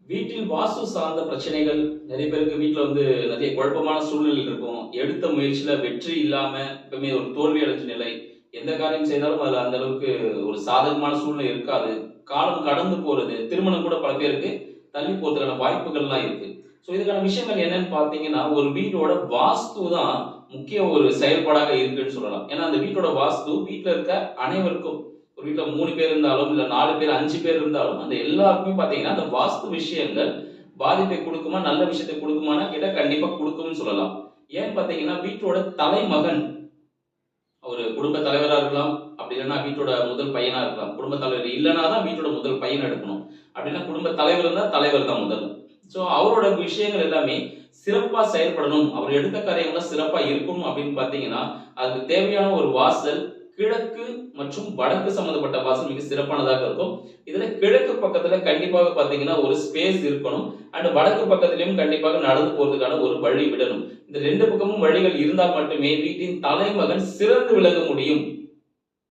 வீட்டில் வாஸ்து சார்ந்த பிரச்சனைகள் நிறைய பேருக்கு வீட்ல நிறைய குழப்பமான சூழ்நிலை இருக்கும். எடுத்த முயற்சியில வெற்றி இல்லாம எப்பவுமே ஒரு தோல்வி அடைஞ்ச நிலை. எந்த காரியம் செய்தாலும் அதுல அந்த அளவுக்கு ஒரு சாதகமான சூழ்நிலை இருக்காது. காலம் கடந்து போறது, திருமணம் கூட பல பேருக்கு தள்ளி போறதுக்கான வாய்ப்புகள்லாம் இருக்கு. இதுக்கான விஷயங்கள் என்னன்னு பார்த்தீங்கன்னா, ஒரு வீடோட வாஸ்து தான் முக்கிய ஒரு செயல்பாடாக இருக்குன்னு சொல்லலாம். ஏன்னா, அந்த வீட்டோட வாஸ்து வீட்ல இருக்க அனைவருக்கும் ஒரு வீட்ல 3 பேர் இருந்தாலும், இல்ல 4 பேர், 5 பேர் இருந்தாலும், அந்த எல்லாருக்குமே பார்த்தீங்கன்னா, அந்த வாஸ்து விஷயங்கள் பாதிப்பை குடுக்குமா, நல்ல விஷயத்த குடுக்குமான்னா கேட்டா கண்டிப்பா குடுக்கும்னு சொல்லலாம். ஏன்னு பார்த்தீங்கன்னா, வீட்டோட தலைமகன் ஒரு குடும்ப தலைவரா இருக்கலாம். அப்படி இல்லன்னா வீட்டோட முதல் பையனா இருக்கலாம். குடும்ப தலைவர் இல்லன்னா தான் வீட்டோட முதல் பையன எடுக்கணும். அப்படின்னா குடும்ப தலைவர் இருந்தா தலைவர் தான் முதல்ல. அவரோட விஷயங்கள் எல்லாமே சிறப்பா செயல்படணும். அவர் எடுத்த காரியங்கள்லாம் சிறப்பா இருக்கணும் அப்படின்னு பார்த்தீங்கன்னா, அதுக்கு தேவையான ஒரு வாசல் கிழக்கு மற்றும் வடக்கு சம்பந்தப்பட்ட வாசல் மிக சிறப்பானதாக இருக்கும். இதுல கிழக்கு பக்கத்துல கண்டிப்பாக பார்த்தீங்கன்னா, ஒரு ஸ்பேஸ் இருக்கணும். அண்ட் வடக்கு பக்கத்திலயும் கண்டிப்பாக நடந்து போறதுக்கான ஒரு வழி விடணும். இந்த 2 பக்கமும் வழிகள் இருந்தால் மட்டுமே வீட்டின் தலைமகன் சிறந்து விளங்க முடியும்